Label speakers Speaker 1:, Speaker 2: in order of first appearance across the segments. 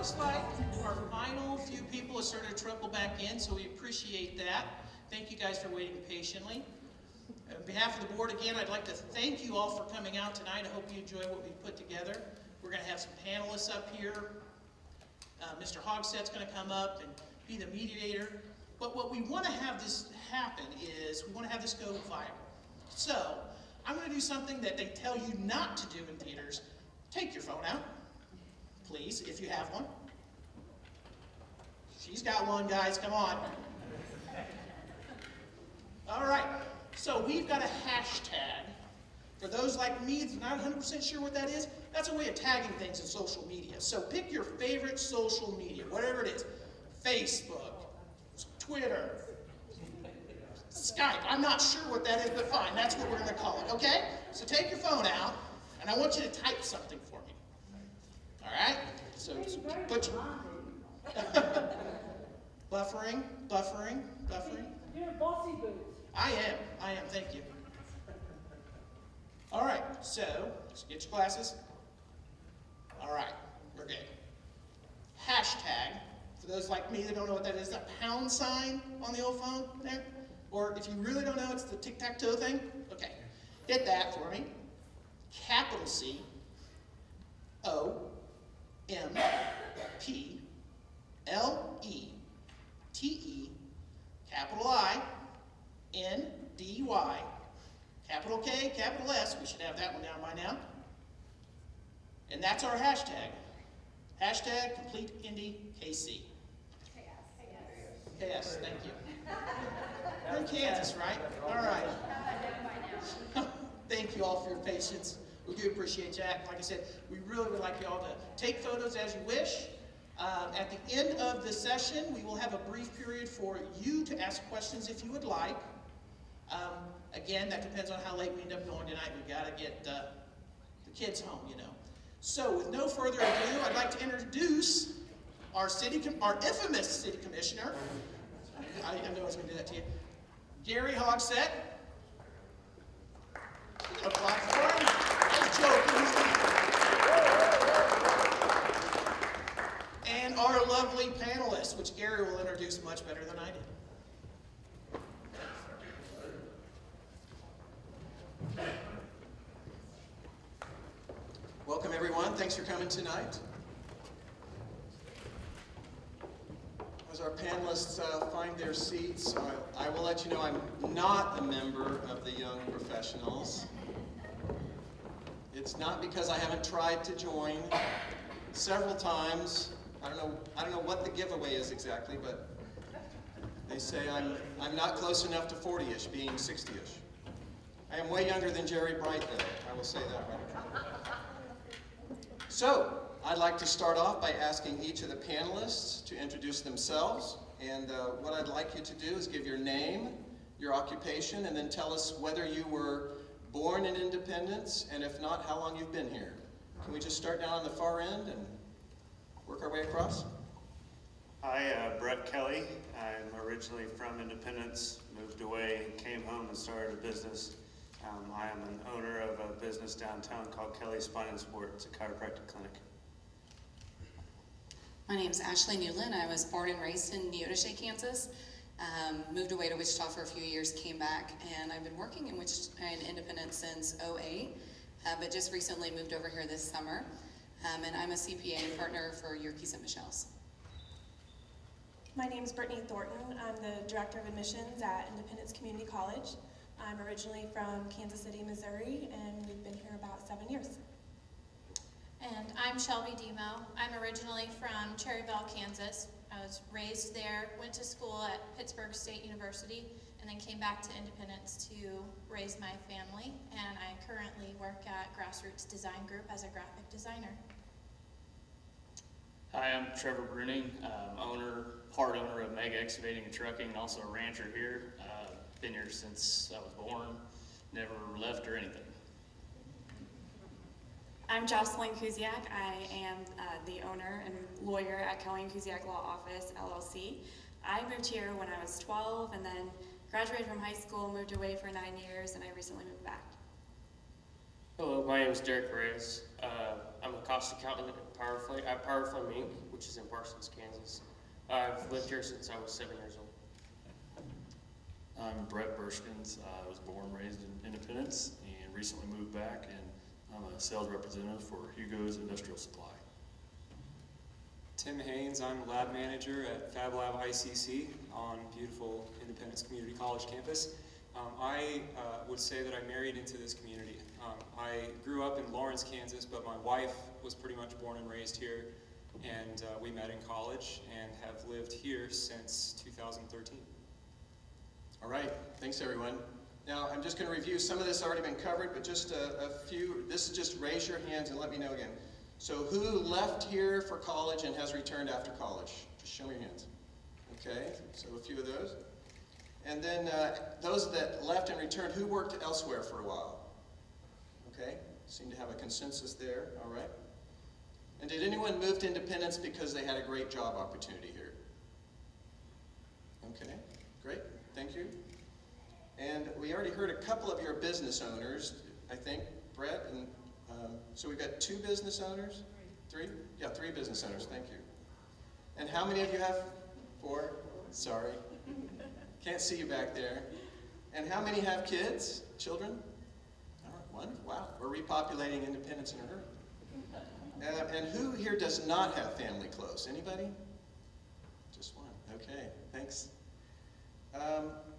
Speaker 1: looks like our final few people have started to trickle back in, so we appreciate that. Thank you guys for waiting patiently. On behalf of the board, again, I'd like to thank you all for coming out tonight. I hope you enjoy what we've put together. We're going to have some panelists up here. Mr. Hogstett's going to come up and be the mediator. But what we want to have this happen is we want to have this go viral. So I'm going to do something that they tell you not to do in theaters. Take your phone out, please, if you have one. She's got one, guys. Come on. All right. So we've got a hashtag. For those like me that's not 100% sure what that is, that's a way of tagging things in social media. So pick your favorite social media, whatever it is. Facebook, Twitter, Skype. I'm not sure what that is, but fine. That's what we're going to call it, okay? So take your phone out, and I want you to type something for me. All right? So put your... buffering.
Speaker 2: You're bossy boots.
Speaker 1: I am, thank you. All right, so get your glasses. All right, we're good. Hashtag, for those like me that don't know what that is, that pound sign on the old phone there? Or if you really don't know, it's the tic-tac-toe thing? Okay, hit that for me. Capital C, O, M, P, L, E, T, E, capital I, N, D, Y, capital K, capital S. We should have that one down by now. And that's our hashtag. Hashtag Complete Indy KC. KS, thank you. You're in Kansas, right? All right. Thank you all for your patience. We do appreciate that. Like I said, we really would like you all to take photos as you wish. At the end of the session, we will have a brief period for you to ask questions if you would like. Again, that depends on how late we end up going tonight. We've got to get the kids home, you know. So with no further ado, I'd like to introduce our infamous city commissioner. I know I was going to do that to you. Gary Hogstett. Applaud for him. And our lovely panelists, which Gary will introduce much better than I did. Welcome, everyone. Thanks for coming tonight. As our panelists find their seats, I will let you know I'm not a member of the Young Professionals. It's not because I haven't tried to join several times. I don't know what the giveaway is exactly, but they say I'm not close enough to 40-ish, being 60-ish. I am way younger than Jerry Bright, though. I will say that right. So, I'd like to start off by asking each of the panelists to introduce themselves. And what I'd like you to do is give your name, your occupation, and then tell us whether you were born in Independence, and if not, how long you've been here. Can we just start down on the far end and work our way across?
Speaker 3: Hi, Brett Kelly. I'm originally from Independence, moved away, came home and started a business. I am an owner of a business downtown called Kelly Spine and Sport. It's a chiropractic clinic.
Speaker 4: My name is Ashley Newland. I was born and raised in Neodesha, Kansas. Moved away to Wichita for a few years, came back, and I've been working in Independence since '08, but just recently moved over here this summer. And I'm a CPA and partner for Yerkes and Michelle's.
Speaker 5: My name is Brittany Thornton. I'm the Director of Admissions at Independence Community College. I'm originally from Kansas City, Missouri, and we've been here about 7 years.
Speaker 6: And I'm Shelby Demo. I'm originally from Cherryville, Kansas. I was raised there, went to school at Pittsburgh State University, and then came back to Independence to raise my family. And I currently work at Grassroots Design Group as a graphic designer.
Speaker 7: Hi, I'm Trevor Bruning, part owner of Mega Excavating and Trucking, and also a rancher here. Been here since I was born, never left or anything.
Speaker 8: I'm Jocelyn Kuziak. I am the owner and lawyer at Kelly and Kuziak Law Office, LLC. I moved here when I was 12 and then graduated from high school, moved away for 9 years, and I recently moved back.
Speaker 9: Hello, my name is Derek Reyes. I'm a cost accountant at Powerflame Inc., which is in Parsons, Kansas. I've lived here since I was 7 years old.
Speaker 10: I'm Brett Burskins. I was born and raised in Independence and recently moved back, and I'm a sales representative for Hugo's Industrial Supply.
Speaker 11: Tim Haynes, I'm a lab manager at Fab Lab ICC on beautiful Independence Community College campus. I would say that I married into this community. I grew up in Lawrence, Kansas, but my wife was pretty much born and raised here, and we met in college and have lived here since 2013.
Speaker 1: All right, thanks everyone. Now, I'm just going to review, some of this has already been covered, but just a few, this is just raise your hands and let me know again. So who left here for college and has returned after college? Just show me your hands. Okay, so a few of those. And then those that left and returned, who worked elsewhere for a while? Okay, seem to have a consensus there, all right. And did anyone move to Independence because they had a great job opportunity here? Okay, great, thank you. And we already heard a couple of your business owners, I think, Brett, and so we've got 2 business owners? 3? Yeah, 3 business owners, thank you. And how many of you have? 4? Sorry. Can't see you back there. And how many have kids? Children? All right, 1? Wow, we're repopulating Independence in a hurry. And who here does not have family close? Anybody? Just 1. Okay, thanks.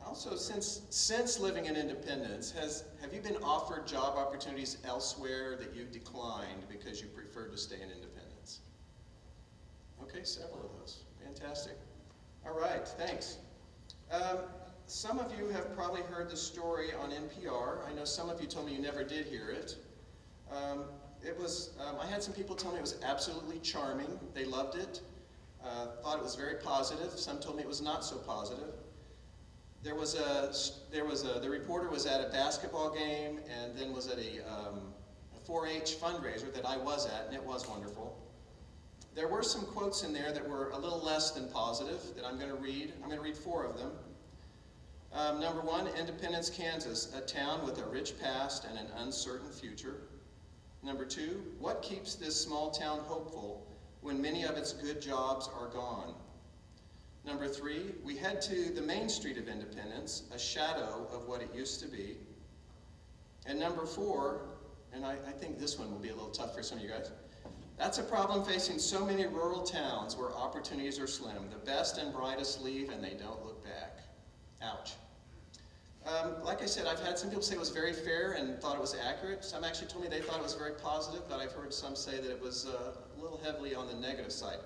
Speaker 1: Also, since living in Independence, have you been offered job opportunities elsewhere that you declined because you preferred to stay in Independence? Okay, several of those. Fantastic. All right, thanks. Some of you have probably heard the story on NPR. I know some of you told me you never did hear it. I had some people tell me it was absolutely charming. They loved it, thought it was very positive. Some told me it was not so positive. The reporter was at a basketball game and then was at a 4-H fundraiser that I was at, and it was wonderful. There were some quotes in there that were a little less than positive that I'm going to read. I'm going to read 4 of them. Number 1, Independence, Kansas, a town with a rich past and an uncertain future. Number 2, what keeps this small town hopeful when many of its good jobs are gone? Number 3, we head to the main street of Independence, a shadow of what it used to be. And number 4, and I think this one will be a little tough for some of you guys, that's a problem facing so many rural towns where opportunities are slim. The best and brightest leave and they don't look back. Ouch. Like I said, I've had some people say it was very fair and thought it was accurate. Some actually told me they thought it was very positive, but I've heard some say that it was a little heavily on the negative side.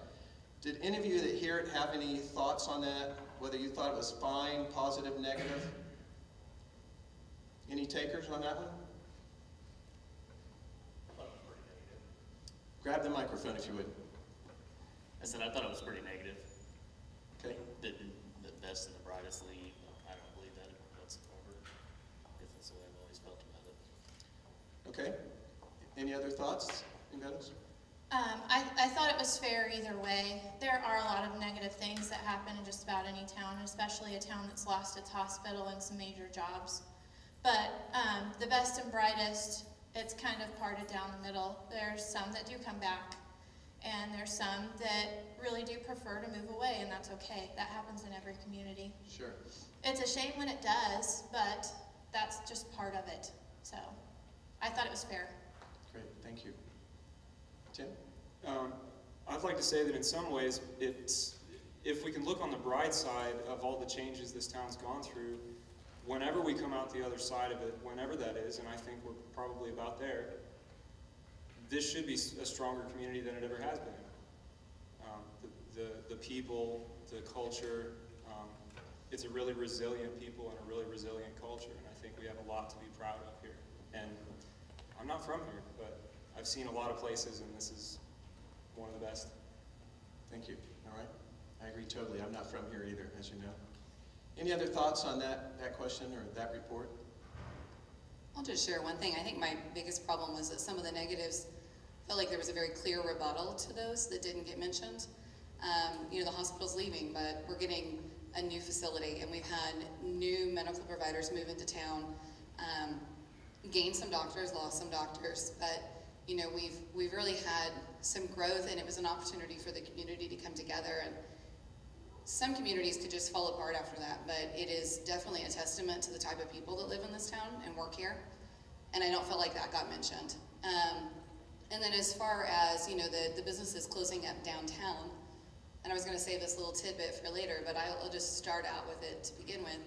Speaker 1: Did any of you that hear it have any thoughts on that? Whether you thought it was fine, positive, negative? Any takers on that one? Grab the microphone if you would.
Speaker 7: I said I thought it was pretty negative.
Speaker 1: Okay.
Speaker 7: The best and the brightest leave. I don't believe that whatsoever. If that's the way I've always felt about it.
Speaker 1: Okay. Any other thoughts? Anybody else?
Speaker 6: I thought it was fair either way. There are a lot of negative things that happen in just about any town, especially a town that's lost its hospital and some major jobs. But the best and brightest, it's kind of parted down the middle. There's some that do come back, and there's some that really do prefer to move away, and that's okay. That happens in every community.
Speaker 1: Sure.
Speaker 6: It's a shame when it does, but that's just part of it. So I thought it was fair.
Speaker 1: Great, thank you. Tim?
Speaker 11: I'd like to say that in some ways, if we can look on the bright side of all the changes this town's gone through, whenever we come out the other side of it, whenever that is, and I think we're probably about there, this should be a stronger community than it ever has been. The people, the culture, it's a really resilient people and a really resilient culture, and I think we have a lot to be proud of here. And I'm not from here, but I've seen a lot of places, and this is one of the best.
Speaker 1: Thank you. All right. I agree totally. I'm not from here either, as you know. Any other thoughts on that question or that report?
Speaker 4: I'll just share one thing. I think my biggest problem was that some of the negatives felt like there was a very clear rebuttal to those that didn't get mentioned. The hospital's leaving, but we're getting a new facility, and we've had new medical providers move into town. gained some doctors, lost some doctors, but you know, we've really had some growth, and it was an opportunity for the community to come together. And some communities could just fall apart after that, but it is definitely a testament to the type of people that live in this town and work here. And I don't feel like that got mentioned. And then as far as, you know, the businesses closing up downtown, and I was gonna save this little tidbit for later, but I'll just start out with it to begin with.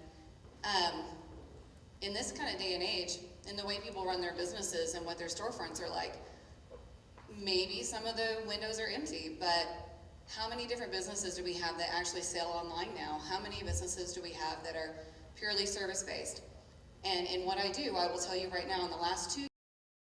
Speaker 4: In this kind of day and age, in the way people run their businesses and what their storefronts are like, maybe some of the windows are empty, but how many different businesses do we have that actually sell online now? How many businesses do we have that are purely service-based? And in what I do, I will tell you right now, in the last 2